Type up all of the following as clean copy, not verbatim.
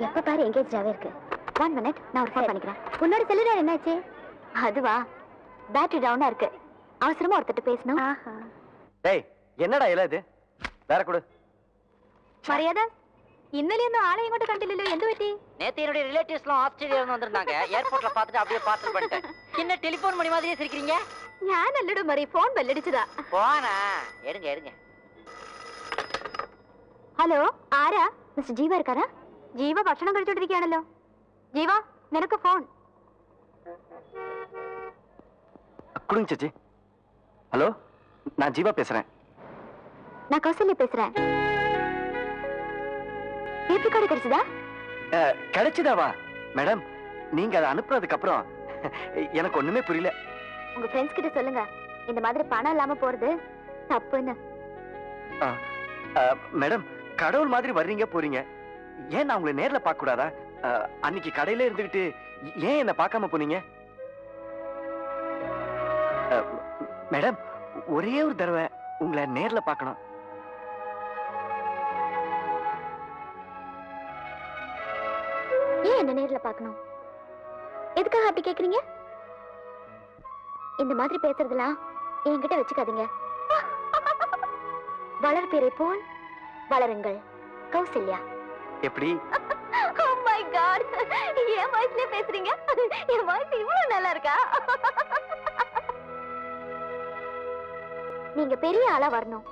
எப்ப பாரு எங்கேஜாவே இருக்கு. 1 minute, நான் ஒரு ஃபோன் பண்ணிக்கிறேன். உன்னோட செல்லுலார் என்னாச்சு? அதுவா, பேட்டரி டவுனா இருக்கு. அவசரமா ஒருத்தட்ட பேசணும். டேய், என்னடா இல்ல இது? வேற கொடு. மரியாதை, இன்னலியும் ஆளை எங்கோட்ட கண்டில்லோ, எந்த வெட்டி? நேத்து என்னுடைய ரிலேட்டிவ்ஸ்லாம் ஆஸ்திரேலியால இருந்து வந்திருந்தாங்க. ஏர்போர்ட்ல பார்த்துட்டு அப்படியே பார்சல் பண்ணிட்டேன். என்ன டெலிபோன் மணி மாதிரியே சிரிக்கிறீங்க? நான் நல்லடு மாதிரி ஃபோன் பெல் அடிச்சதா. போனா எடுங்க எடுங்க. ഹലോ, ആരാ? മിസ്റ്റർ ജീവ ഇരിക്കാരാ? ജീവ ഭക്ഷണം കഴിച്ചോണ്ടിരിക്കുകയാണല്ലോ. ജീവ, നിനക്ക് ഫോൺ. கொடுங்க சேச்சி. ஹலோ, நான் ஜீவா பேசுறேன். நான் கௌசல்யா பேசுறேன். டேப் ரெக்கார்டு கிடைச்சதா? கிடைச்சதாவா? மேடம், நீங்க அதை அனுப்புறதுக்கு அப்புறம் எனக்கு ஒண்ணுமே புரியல. உங்க ஃப்ரெண்ட்ஸ் கிட்ட சொல்லுங்க, இந்த மாதிரி பணம் இல்லாம போறது தப்புன்னு. மேடம், கடவுள் மாதிரி வர்றீங்க போறீங்க, ஏன் நான் உங்களை நேர்ல பார்க்க கூடாதா? அன்னைக்கு கடையில இருந்துகிட்டு ஏன் என்ன பார்க்காம போனீங்க? மேடம், ஒரே ஒரு தடவை உங்களை நேர்ல பார்க்கணும். ஏன் என்ன நேர்ல பார்க்கணும்? எதுக்காக அப்படி கேக்குறீங்க? இந்த மாதிரி பேசுறதெல்லாம் என்கிட்ட வச்சுக்காதீங்க. வளர்பிறை போல் வளருங்கள். கௌசல்யா. எப்படி? Oh my God! என் வாய்ஸ்லயே பேசுறீங்க? என் வாய்ஸ் இவ்வளவு நல்லா இருக்கா? நீங்க பெரிய ஆளா வரணும்.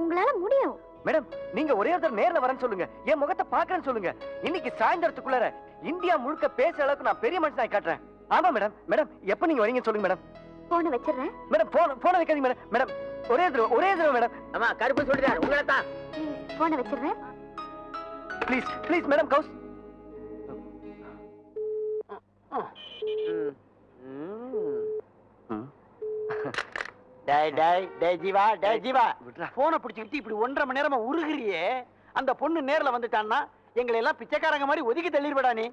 உங்களால முடியும். மேடம், நீங்க ஒரே ஒருத்தர் நேர்ல வரேன்னு சொல்லுங்க, என் முகத்தை பாக்குறேன்னு சொல்லுங்க. இன்னைக்கு சாயந்தரத்துக்குள்ளார இந்தியா முழுக்க பேச அளவுக்கு நான் பெரிய மனுஷனாய் காட்டுறேன். ஆமா மேடம். மேடம், எப்ப நீங்க வரீங்கன்னு சொல்லுங்க மேடம். போன வச்சிடுறேன். மேடம், போன வைக்காதீங்க மேடம். மேடம், ஒரே தடவை மேடம். அம்மா, கருப்பு சொல்லிட்டாரு உங்களை தான். போன வச்சிடுறேன். Please please madam. கௌஸ். டேய் டேய் டேய் ஜீவா, டேய் ஜீவா, போனை பிடிச்சிக்கிட்டு இப்படி 1.5 மணி நேரமா உருகிறியே. அந்த பொண்ணு நேர்ல வந்துட்டான்னா எங்களை எல்லாம் பிச்சைக்காரங்க மாதிரி ஒதுக்கி தள்ளிடுவடா நீ.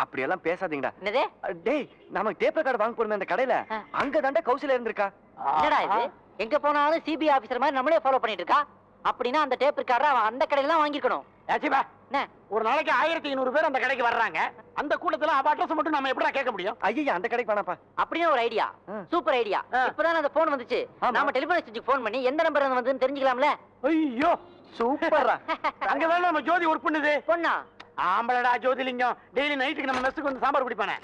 அப்படி எல்லாம் பேசாதீங்கடா. என்னது? டேய், நாம டேப் ரெக்கார்டு வாங்க போறோம் அந்த கடையில, அங்க தாண்டா கௌசல்யா இருந்திருக்கா. என்னடா இது? எங்க போனாலும் சிபிஐ ஆபீசர் மாதிரி நம்மளே ஃபாலோ பண்ணிட்டு இருக்கா. அப்படின்னா அந்த டேப் ரெக்கார்டர் அவன் அந்த கடையில தான் வாங்கிருக்கணும். ஜீவா, ஒரு நாளைக்கு 1500 பேர் அந்த கடைக்கு வர்றாங்க. அந்த கூட்டத்துல அவ அட்ரஸ் மட்டும் நாம எப்படா கேட்க முடியும்? ஐயா, அந்த கடைக்கு வேணாப்பா. அப்படியே ஒரு ஐடியா, சூப்பர் ஐடியா. இப்பதான் அந்த போன் வந்துச்சு. நாம டெலிபோன் எக்ஸ்சேஞ்சுக்கு போன் பண்ணி எந்த நம்பர் வந்துன்னு தெரிஞ்சுக்கலாம்ல. ஐயோ, சூப்பரா. அங்கதான் நம்ம ஜோதி ஒர்க் பண்ணுது. பொண்ணா? ஆம்பளடா ஜோதிலிங்கம். டெய்லி நைட்டுக்கு நம்ம மெஸ்ஸுக்கு வந்து சாம்பார் குடிப்பானே.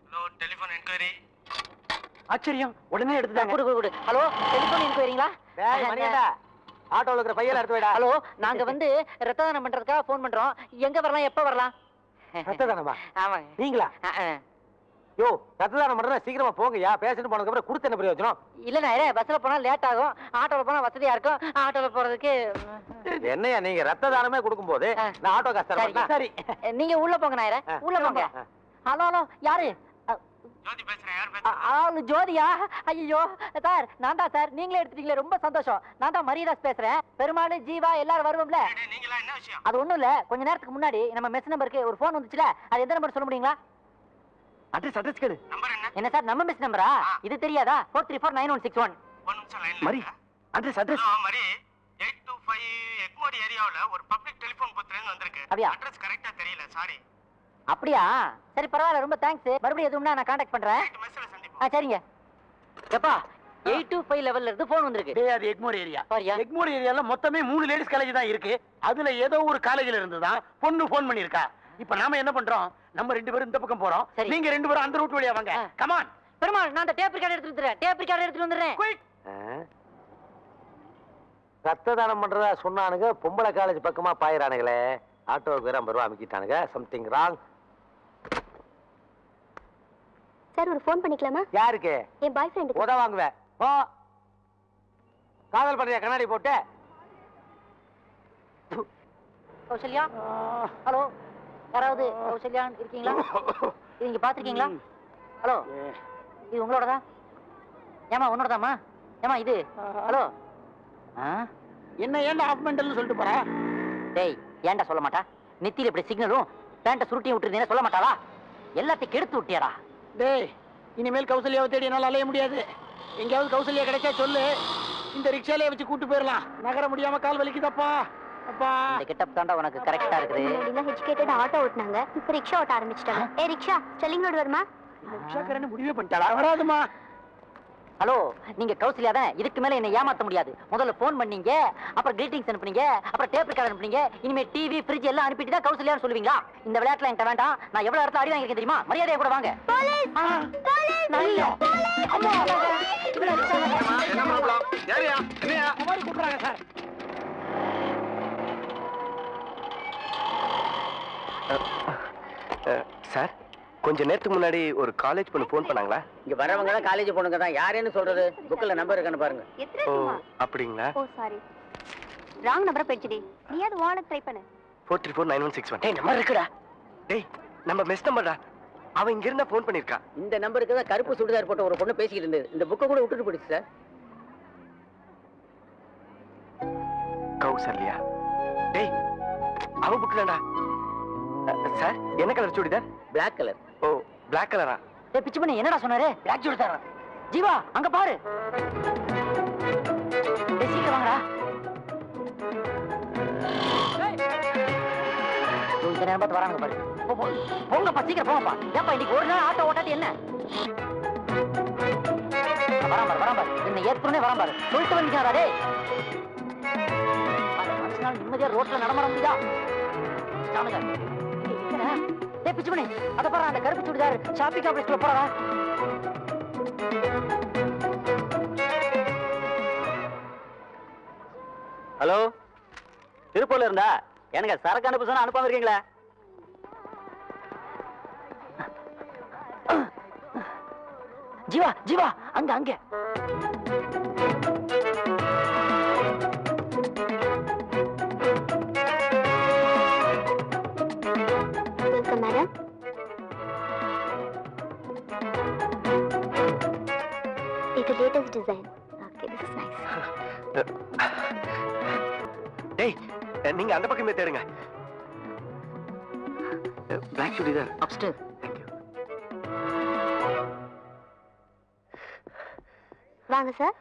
Hello, telephone enquiry. ஆச்சரியம், உடனே எடுத்துட்டாங்க. குடு. Hello, telephone என்கொயரிங்களா? மரியாதா, ஆட்டோல இருக்கிற பையல எடுத்து வைடா. ஹலோ, நாங்க வந்து ரத்த தானம் பண்றதுக்காக போன் பண்றோம். எங்க வரலாம், எப்ப வரலாம்? ரத்த தானமா? ஆமாங்க. நீங்களா? யோ, ரத்த தானம் பண்றதா சீக்கிரமா போங்கயா. பேசிட்டு போனதுக்கு அப்புறம் கொடுத்து என்ன பிரயோஜனம்? இல்ல நாயரே, பஸ்ல போனா லேட் ஆகும், ஆட்டோல போனா வசதியா இருக்கும். ஆட்டோல போறதுக்கு என்னையா நீங்க ரத்த தானமே கொடுக்கும் போது நான் ஆட்டோ காசு தரேன். சரி, நீங்க உள்ள போங்க நாயரே, உள்ள போங்க. ஹலோ, யாரு? ஜோதி பேசுறேன். யார் பேசுறீங்க? ஜோதியா? ஐயோ சார், நான் தான் சார். நீங்களே எடுத்துட்டீங்களே, ரொம்ப சந்தோஷம். நான் தான் மரியதாஸ் பேசுறேன். பெருமாள், ஜீவா எல்லாரும் வருவோம்ல. நீங்களா? என்ன விஷயம்? அது ஒண்ணும் இல்ல, கொஞ்ச நேரத்துக்கு முன்னாடி நம்ம மெஸ் நம்பருக்கு ஒரு போன் வந்துச்சுல, அது எந்த நம்பர் சொல்ல முடியுங்களா? அட்ரஸ் கேடு. நம்பர் என்ன? என்ன சார், நம்ம மெஸ் நம்பரா? இது தெரியாதா? 4349161. ஒரு நிமிஷம் லைன்ல மரி. அட்ரஸ் மரி 825 எக்மோர் ஏரியாவுல ஒரு பப்ளிக் டெலிபோன் பூத்ல இருந்து வந்திருக்கு. அப்படியா? அட்ரஸ் கரெக்ட்டா தெரியல, சாரி. அப்படியா? சரி, பரவாயில்ல, ரொம்ப தேங்க்ஸ். மறுபடியும் எதுவும்னா நான் கான்டாக்ட் பண்றேன். மெஸ்ல சந்திப்போம். சரிங்க. எப்பா 825 லெவல்ல இருந்து போன் வந்திருக்கு. டேய், அது எக்மோர் ஏரியா. எக்மோர் ஏரியால மொத்தமே 3 லேடிஸ் காலேஜ் தான் இருக்கு. அதுல ஏதோ ஒரு காலேஜ்ல இருந்து தான் பொண்ணு போன் பண்ணிருக்கா. இப்ப நாம என்ன பண்றோம்? நம்ம 2 பேரும் இந்த பக்கம் போறோம், நீங்க 2 பேரும் அந்த ரூட் வழியா வாங்க. Come on. பெருமாள், நான் அந்த டேப் ரெக்கார்ட் எடுத்து வந்துறேன். டேப் ரெக்கார்ட் எடுத்து வந்துறேன். ரத்த தானம் பண்றதா சொன்னானுங்க, பொம்பளை காலேஜ் பக்கமா பாயிரானுங்களே. ஆட்டோவுக்கு வேற 50 ரூபா அமுக்கிட்டானுங்க. Something wrong. சார், ஒரு ஃபோன் பண்ணிக்கலாமா? யாருக்கு? என் பாய் ஃப்ரெண்டுக்கு. உத வாங்குவேன். போ. காதல் பண்றியா கண்ணாடி போட்டு? கௌசல்யா? ஹலோ, யாராவது கௌசல்யா இருக்கீங்களா? நீங்க பாத்திருக்கீங்களா? ஹலோ, இது உங்களோடதா? ஏமா உன்னோடதாமா? ஏமா இது? ஹலோ, என்ன ஏன்டா ஆஃப் மெண்டல்னு சொல்லிட்டு போறா? டேய், ஏன்டா சொல்ல மாட்டா? நெத்தியில இப்படி சிக்னலும் பேண்ட சுருட்டி விட்டுருந்தீங்கன்னா சொல்ல மாட்டாளா? எல்லாத்தையும் கெடுத்து விட்டியாடா. டேய், இனிமேல் கௌசல்யாவை தேடி என்னால அலைய முடியாது. எங்கேயாவது கௌசல்யா கிடைச்சா சொல்லு, இந்த ரிக்ஷாலே வச்சு கூட்டு போயிடலாம். நகர முடியாம கால் வலிக்குதப்பா. அப்பா இந்த கெட்டப் தாண்டா உனக்கு கரெக்டா இருக்குது. முன்னாடிலாம் எஜுகேட்டட் ஆட்டோ ஓட்டுனாங்க, இப்ப ரிக்ஷா ஓட்ட ஆரம்பிச்சிட்டாங்க. ஏ ரிக்ஷா, ஸ்டெல்லிங் ரோடு வருமா? ரிக்ஷாக்காரன்னு முடிவே பண்ணிட்டாளா? வராதுமா. ஹலோ, நீங்க கௌசல்யா தான். இதுக்கு மேல என்ன ஏமாத்த முடியாது. முதல்ல போன் பண்ணீங்க, அப்புறம் கிரீட்டிங்ஸ் அனுப்புனீங்க, அப்புறம் டேப் ரெக்கார்ட் அனுப்புனீங்க. இனிமே டிவி ஃப்ரிட்ஜ் எல்லாம் அனுப்பிட்டு தான் கௌசல்யான்னு சொல்லுவீங்களா? இந்த விளையாட்டுல என்கிட்ட வேண்டாம். நான் எவ்வளவு இடத்துல அடி வாங்கிருக்கேன் தெரியுமா? மரியாதையா கூட வாங்க. கூப்பிடுறாங்க சார். சார், கொஞ்ச நேரத்துக்கு முன்னாடி ஒரு காலேஜ் பொண்ணு ஃபோன் பண்ணாங்களா? இங்க வரவங்க தான் காலேஜ் பொண்ணுங்க தான். யாரேன்னு சொல்றது? புக்ல நம்பர் இருக்கான்னு பாருங்க. ஓ, அப்படிங்களா? ஓ சாரி, ராங் நம்பர் போயிடுச்சுடி. நீ அது வாலட் ட்ரை பண்ணு. 4349161. டேய் நம்பர் இருக்குடா. டேய், நம்ம மெஸ் நம்பர்டா. அவன் இங்க இருந்தா ஃபோன் பண்ணிருக்கா. இந்த நம்பருக்கு தான் கருப்பு சுடிதார் போட்ட ஒரு பொண்ணு பேசிக்கிட்டு இருந்தது. இந்த புக்கை கூட விட்டுட்டு போயிடுச்சு சார். கௌசல்யா. டேய், அவ புக்லடா. சார், என்ன colour churidar? Black colour. Oh, Black கலரா? ஏய் பிச்சு பண்ணி என்னடா சொன்னாரு? பிளாக் சுடிதார். ஜீவா அங்க பாரு. ஏய் சீக்கிரம் வாங்கடா. இந்த நேரம் பார்த்து வராங்க பாரு. போங்கப்பா, சீக்கிரம் போங்கப்பா. ஏப்பா இன்னைக்கு ஒரு நாள் ஆட்டோ ஓட்டாட்டி என்ன? வரான் பாரு. என்ன ஏற்கனவே வரான் பாரு. சொல்லிட்டு வந்துட்டாரா டேய்? மனுஷனால நிம்மதியா ரோட்ல நடமாட முடியுதா? சாமிடா. ஏய் பிச்சு பண்ணி அத பாரு, அந்த கருப்பு சுடிதார் ஷாப்பிங் காம்ப்ளெக்ஸ்ல போறா. ஹலோ, திருப்பூர்ல இருந்தா எனக்கு சரக்கு அனுப்ப சொன்னா அனுப்பாம இருக்கீங்களா? ஜீவா ஜீவா அங்க அங்க. Welcome madam. இது latest design. Okay, this is nice. டேய், நீங்க அந்த பக்கமே தேடுங்க. Black churidar. Upstair. Thank you. வாங்க sir.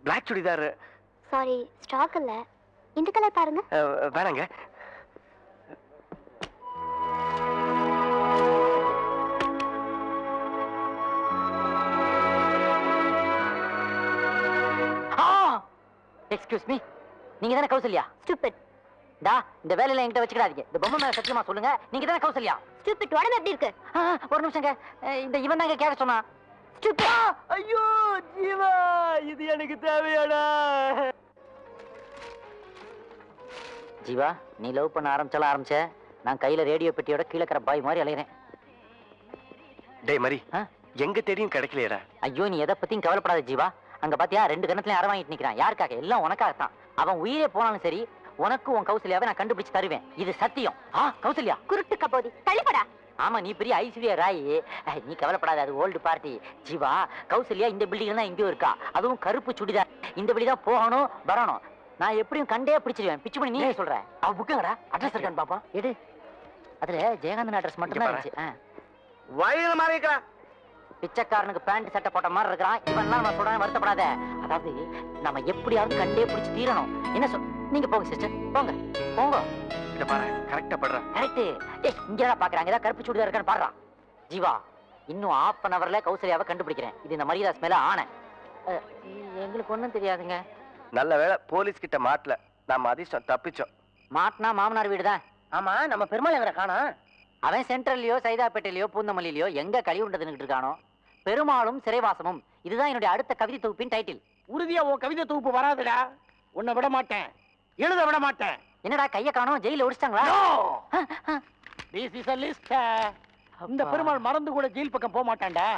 Black churidar. Sorry, stock இல்ல. இந்த கலர் பாருங்க. வேணாங்க. எக்ஸ்கியூஸ் மீ, நீங்க தானே கௌசல்யா? ஸ்டூபிட். டா, இந்த வேலையில என்கிட்ட வச்சுக்கிடாதீங்க. இந்த பொம்மை மேல சத்தியமா சொல்லுங்க, நீங்க தானே கௌசல்யா? ஸ்டூபிட், உடம்பு எப்படி இருக்கு? ஒரு நிமிஷங்க. இந்த இவன் தாங்க கேட்க சொன்னா. ஐயோ ஜீவா, இது எனக்கு தேவையாடா. ஜீவா, நீ லவ் பண்ண ஆரம்பிச்ச, நான் கையில ரேடியோ பெட்டியோட கீழே இருக்கிற பாய் மாதிரி அலையிறேன். டேய் மரி, எங்க தேடியும் கிடைக்கலையடா. ஐயோ, நீ எதை பத்தியும் கவலைப்படாத ஜீவா. அங்க பாத்தியா, 2 கணத்துலயும் அரை வாங்கிட்டு நிக்கிறான். யாருக்காக? எல்லாம் உனக்காகத்தான். அவன் உயிரே போனாலும் சரி, உனக்கு உன் கௌசல்யாவை நான் கண்டுபிடிச்சு தருவேன். இது சத்தியம். கௌசல்யா குருட்டு கபோதி, தள்ளிப்படா. ஆமா, நீ பெரிய ஐஸ்வர்யா ராய். நீ கவலைப்படாத, அது ஓல்டு பார்ட்டி. ஜீவா, கௌசல்யா இந்த பில்டிங் தான் எங்கேயோ இருக்கா. அதுவும் கருப்பு சுடிதார். இந்த பில்டிங் தான் போகணும் வரணும். நான் எப்படியும் கண்டே பிடிச்சிருவேன். பிச்சு பண்ணி நீ சொல்ற. அவ புக்கங்கடா, அட்ரஸ் இருக்கான்னு பாப்பா. எடு. அதுல ஜெயகாந்தன் அட்ரஸ் மட்டும் தான் இருந்துச்சு. வயிறு மாதிரி இருக்கா? பிச்சைக்காரனுக்கு பேண்ட் சட்டை போட்ட மாதிரி இருக்கிறான். இவன்லாம் நம்ம சொல்றான், வருத்தப்படாத. அதாவது நம்ம எப்படியாவது கண்டே பிடிச்சு தீரணும். என்ன சொல்? நீங்க போங்க சிஸ்டர், போங்க போங்க. இத பாரு, கரெக்ட்டா பண்றா. கரெக்ட். ஏய், இங்கடா பாக்குறாங்க. ஏதா கருப்பு சுடிதார் இருக்கான்னு பாடுறா. ஜீவா, இன்னும் 1/2 hourல கௌசல்யாவை கண்டுபிடிக்கிறேன். இது இந்த மரியாதை மேல ஆணை. எங்களுக்கு ஒண்ணும் தெரியாதுங்க. நல்ல வேளை போலீஸ் கிட்ட மாட்டல. நாம அதிர்ஷ்டம் தப்பிச்சோம். மாட்டினா மாமனார் வீடு தான். ஆமா, நம்ம பெருமாள் எங்கட காணோம்? அவன் சென்ட்ரல்லையோ சைதாப்பேட்டையிலயோ பூந்தமல்லியிலயோ எங்க கழி உண்டதுன்னு இருக்கானோ. பெருமாளும் சிறைவாசமும், இதுதான் என்னுடைய அடுத்த கவிதை தொகுப்பின் டைட்டில். உறுதியா உன் கவிதை தொகுப்பு வராதுடா. உன்னை விட மாட்டேன், எழுத விட மாட்டேன். என்னடா கைய காணோம்? ஜெயில ஒடிச்சிட்டாங்களா? This is a list. இந்த பெருமாள் மறந்து கூட ஜெயில் பக்கம் போக மாட்டான்டா.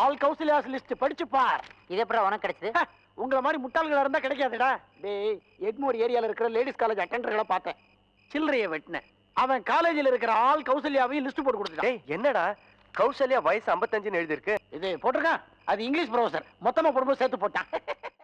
ஆல் கௌசல்யாஸ் லிஸ்ட் படிச்சு பார். இது எப்படி உனக்கு கிடைச்சது? உங்கள மாதிரி முட்டாள்களா இருந்தா கிடைக்காதுடா. டேய், எக்மோர் ஏரியால இருக்கிற லேடிஸ் காலேஜ் அட்டெண்டர்களை பார்த்தேன். சில்லறைய வெட்டினேன். அவன் காலேஜில் இருக்கிற ஆல் கௌசல்யாவையும் லிஸ்ட் போட்டு கொடுத்துட்டான். டேய், என்னடா கௌசல்யா வயசு 55ன்னு எழுதி இருக்கு. இது போட்டிருக்கான். அது இங்கிலீஷ் ப்ரொஃபசர் மொத்தமா போடும்போது சேர்த்து போட்டான்.